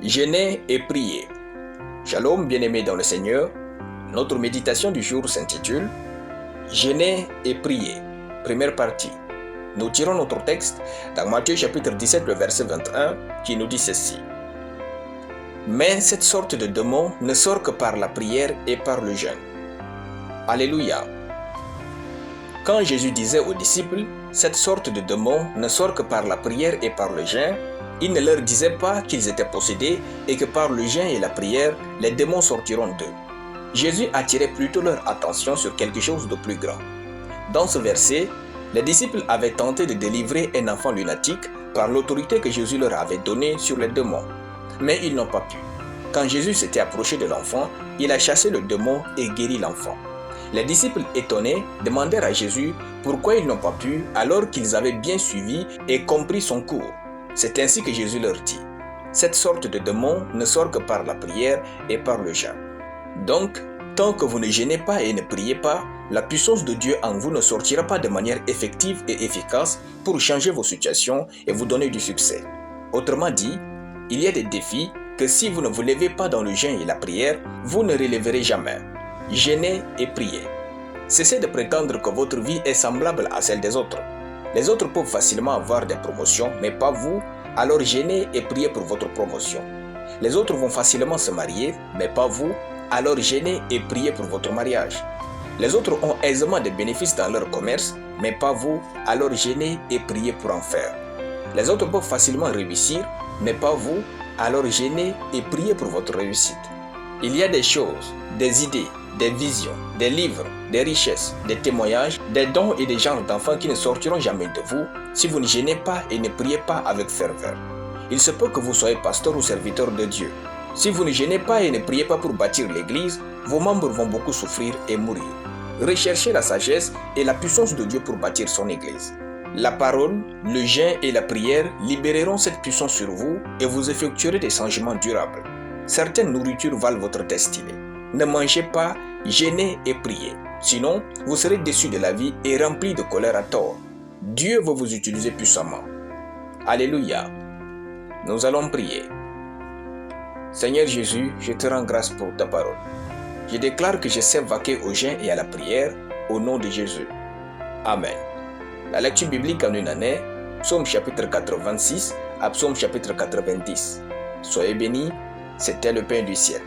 Jeûner et prier. Shalom, bien-aimés dans le Seigneur. Notre méditation du jour s'intitule Jeûner et prier. Première partie. Nous tirons notre texte dans Matthieu chapitre 17, le verset 21, qui nous dit ceci. Mais cette sorte de démon ne sort que par la prière et par le jeûne. Alléluia. Quand Jésus disait aux disciples, cette sorte de démon ne sort que par la prière et par le jeûne, il ne leur disait pas qu'ils étaient possédés et que par le jeûne et la prière, les démons sortiront d'eux. Jésus attirait plutôt leur attention sur quelque chose de plus grand. Dans ce verset, les disciples avaient tenté de délivrer un enfant lunatique par l'autorité que Jésus leur avait donnée sur les démons. Mais ils n'ont pas pu. Quand Jésus s'était approché de l'enfant, il a chassé le démon et guéri l'enfant. Les disciples étonnés demandèrent à Jésus pourquoi ils n'ont pas pu alors qu'ils avaient bien suivi et compris son cours. C'est ainsi que Jésus leur dit, cette sorte de démon ne sort que par la prière et par le jeûne. Donc, tant que vous ne jeûnez pas et ne priez pas, la puissance de Dieu en vous ne sortira pas de manière effective et efficace pour changer vos situations et vous donner du succès. Autrement dit, il y a des défis que si vous ne vous levez pas dans le jeûne et la prière, vous ne relèverez jamais. Jeûnez et priez. Cessez de prétendre que votre vie est semblable à celle des autres. Les autres peuvent facilement avoir des promotions, mais pas vous, alors jeûnez et priez pour votre promotion. Les autres vont facilement se marier, mais pas vous, alors jeûnez et priez pour votre mariage. Les autres ont aisément des bénéfices dans leur commerce, mais pas vous, alors jeûnez et priez pour en faire. Les autres peuvent facilement réussir, mais pas vous, alors jeûnez et priez pour votre réussite. Il y a des choses, des idées, des visions, des livres, des richesses, des témoignages, des dons et des genres d'enfants qui ne sortiront jamais de vous si vous ne jeûnez pas et ne priez pas avec ferveur. Il se peut que vous soyez pasteur ou serviteur de Dieu. Si vous ne jeûnez pas et ne priez pas pour bâtir l'église, vos membres vont beaucoup souffrir et mourir. Recherchez la sagesse et la puissance de Dieu pour bâtir son église. La parole, le jeûne et la prière libéreront cette puissance sur vous et vous effectuerez des changements durables. Certaines nourritures valent votre destinée. Ne mangez pas, jeûnez et priez. Sinon, vous serez déçus de la vie et remplis de colère à tort. Dieu veut vous utiliser puissamment. Alléluia. Nous allons prier. Seigneur Jésus, je te rends grâce pour ta parole. Je déclare que je sais vaquer au jeûne et à la prière au nom de Jésus. Amen. La lecture biblique en une année, Psaume chapitre 86 à Psaume chapitre 90. Soyez bénis, c'était le pain du ciel.